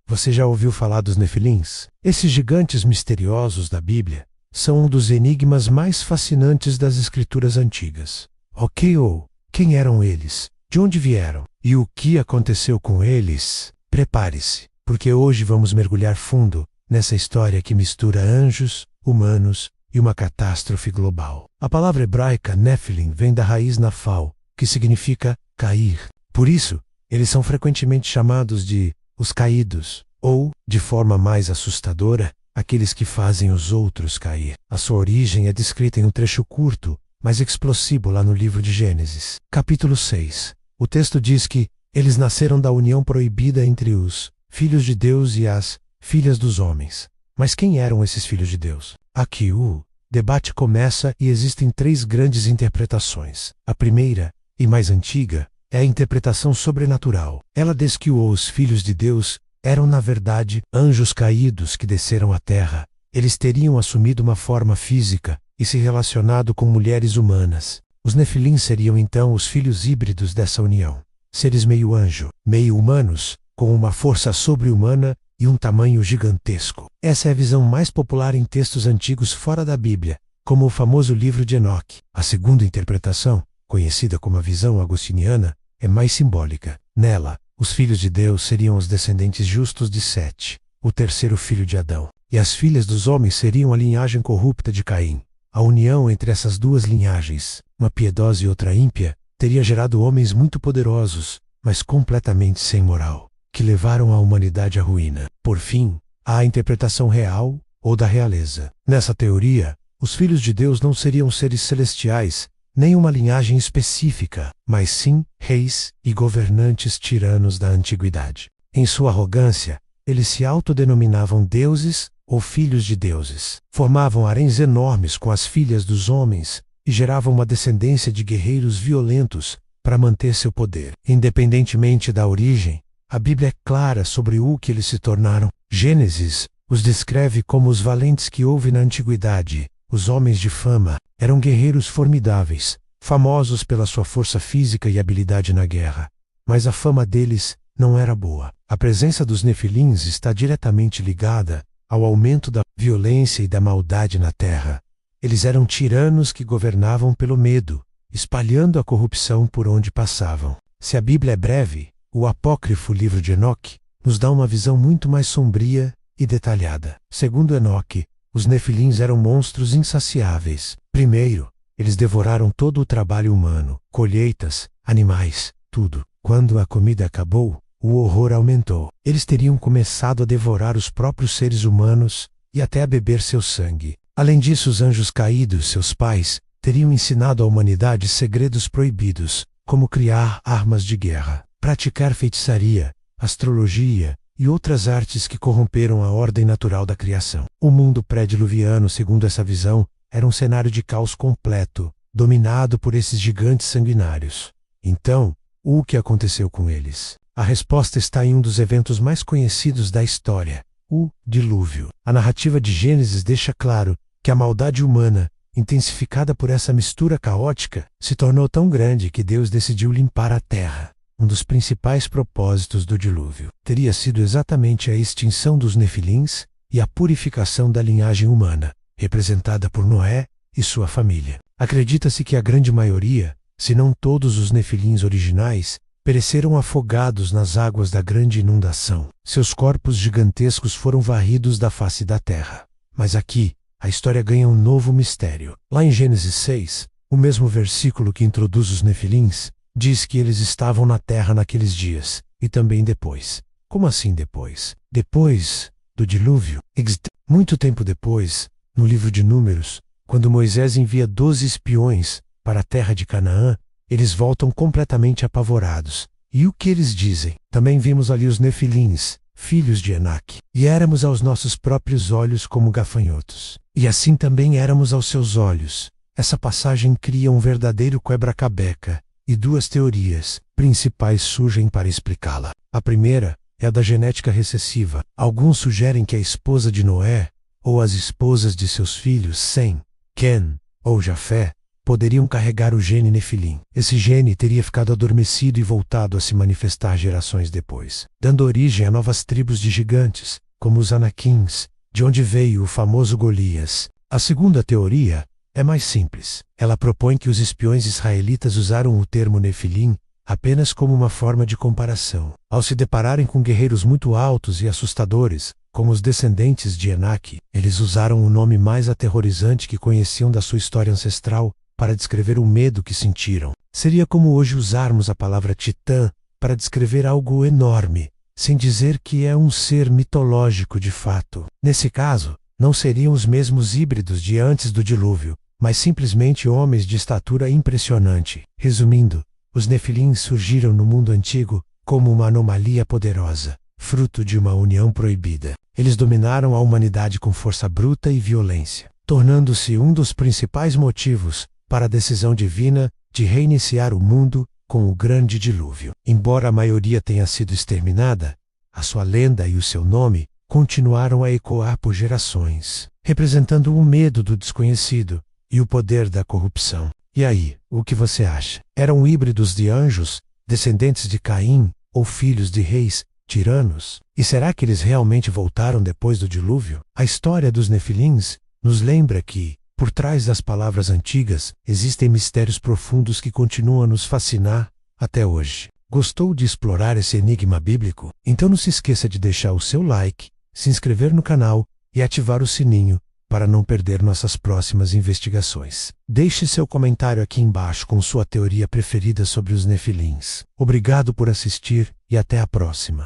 Você já ouviu falar dos Nefilins? Esses gigantes misteriosos da Bíblia são um dos enigmas mais fascinantes das escrituras antigas. Quem eram eles? De onde vieram? E o que aconteceu com eles? Prepare-se, porque hoje vamos mergulhar fundo nessa história que mistura anjos, humanos e uma catástrofe global. A palavra hebraica Nephilim vem da raiz nafal, que significa cair. Por isso, eles são frequentemente chamados de os caídos, ou, de forma mais assustadora, aqueles que fazem os outros cair. A sua origem é descrita em um trecho curto, mas explosivo lá no livro de Gênesis. Capítulo 6. O texto diz que eles nasceram da união proibida entre os filhos de Deus e as filhas dos homens. Mas quem eram esses filhos de Deus? Aqui o debate começa e existem três grandes interpretações. A primeira, e mais antiga, é a interpretação sobrenatural. Ela diz que os filhos de Deus eram, na verdade, anjos caídos que desceram à terra. Eles teriam assumido uma forma física e se relacionado com mulheres humanas. Os Nefilim seriam então os filhos híbridos dessa união. Seres meio anjo, meio humanos, com uma força sobre-humana e um tamanho gigantesco. Essa é a visão mais popular em textos antigos fora da Bíblia, como o famoso livro de Enoque. A segunda interpretação, conhecida como a visão agostiniana, é mais simbólica. Nela, os filhos de Deus seriam os descendentes justos de Sete, o terceiro filho de Adão, e as filhas dos homens seriam a linhagem corrupta de Caim. A união entre essas duas linhagens, uma piedosa e outra ímpia, teria gerado homens muito poderosos, mas completamente sem moral, que levaram a humanidade à ruína. Por fim, há a interpretação real ou da realeza. Nessa teoria, os filhos de Deus não seriam seres celestiais, nem uma linhagem específica, mas sim reis e governantes tiranos da antiguidade. Em sua arrogância, eles se autodenominavam deuses ou filhos de deuses. Formavam haréns enormes com as filhas dos homens e geravam uma descendência de guerreiros violentos para manter seu poder. Independentemente da origem, a Bíblia é clara sobre o que eles se tornaram. Gênesis os descreve como os valentes que houve na antiguidade. Os homens de fama eram guerreiros formidáveis, famosos pela sua força física e habilidade na guerra. Mas a fama deles não era boa. A presença dos Nefilins está diretamente ligada ao aumento da violência e da maldade na terra. Eles eram tiranos que governavam pelo medo, espalhando a corrupção por onde passavam. Se a Bíblia é breve, o apócrifo livro de Enoque nos dá uma visão muito mais sombria e detalhada. Segundo Enoque, os Nefilins eram monstros insaciáveis. Primeiro, eles devoraram todo o trabalho humano, colheitas, animais, tudo. Quando a comida acabou, o horror aumentou. Eles teriam começado a devorar os próprios seres humanos e até a beber seu sangue. Além disso, os anjos caídos, seus pais, teriam ensinado à humanidade segredos proibidos, como criar armas de guerra, praticar feitiçaria, astrologia e outras artes que corromperam a ordem natural da criação. O mundo pré-diluviano, segundo essa visão, era um cenário de caos completo, dominado por esses gigantes sanguinários. Então, o que aconteceu com eles? A resposta está em um dos eventos mais conhecidos da história, o dilúvio. A narrativa de Gênesis deixa claro que a maldade humana, intensificada por essa mistura caótica, se tornou tão grande que Deus decidiu limpar a terra. Um dos principais propósitos do dilúvio teria sido exatamente a extinção dos Nefilins e a purificação da linhagem humana, representada por Noé e sua família. Acredita-se que a grande maioria, se não todos os Nefilins originais, pereceram afogados nas águas da grande inundação. Seus corpos gigantescos foram varridos da face da terra. Mas aqui, a história ganha um novo mistério. Lá em Gênesis 6, o mesmo versículo que introduz os Nefilins, diz que eles estavam na terra naqueles dias, e também depois. Como assim depois? Depois do dilúvio? Muito tempo depois, no livro de Números, quando Moisés envia 12 espiões para a terra de Canaã, eles voltam completamente apavorados. E o que eles dizem? Também vimos ali os Nefilins, filhos de Enaque, e éramos aos nossos próprios olhos como gafanhotos. E assim também éramos aos seus olhos. Essa passagem cria um verdadeiro quebra-cabeça, e duas teorias principais surgem para explicá-la. A primeira é a da genética recessiva. Alguns sugerem que a esposa de Noé, ou as esposas de seus filhos, Sem, Quem ou Jafé, poderiam carregar o gene Nefilim. Esse gene teria ficado adormecido e voltado a se manifestar gerações depois, dando origem a novas tribos de gigantes, como os Anaquins, de onde veio o famoso Golias. A segunda teoria é mais simples. Ela propõe que os espiões israelitas usaram o termo Nefilim apenas como uma forma de comparação. Ao se depararem com guerreiros muito altos e assustadores, como os descendentes de Enaque, eles usaram o nome mais aterrorizante que conheciam da sua história ancestral para descrever o medo que sentiram. Seria como hoje usarmos a palavra titã para descrever algo enorme, sem dizer que é um ser mitológico de fato. Nesse caso, não seriam os mesmos híbridos de antes do dilúvio, mas simplesmente homens de estatura impressionante. Resumindo, os Nefilins surgiram no mundo antigo como uma anomalia poderosa, fruto de uma união proibida. Eles dominaram a humanidade com força bruta e violência, tornando-se um dos principais motivos para a decisão divina de reiniciar o mundo com o grande dilúvio. Embora a maioria tenha sido exterminada, a sua lenda e o seu nome continuaram a ecoar por gerações, representando o medo do desconhecido e o poder da corrupção. E aí, o que você acha? Eram híbridos de anjos, descendentes de Caim, ou filhos de reis tiranos? E será que eles realmente voltaram depois do dilúvio? A história dos Nefilins nos lembra que, por trás das palavras antigas, existem mistérios profundos que continuam a nos fascinar até hoje. Gostou de explorar esse enigma bíblico? Então não se esqueça de deixar o seu like, se inscrever no canal e ativar o sininho para não perder nossas próximas investigações. Deixe seu comentário aqui embaixo com sua teoria preferida sobre os Nefilins. Obrigado por assistir e até a próxima.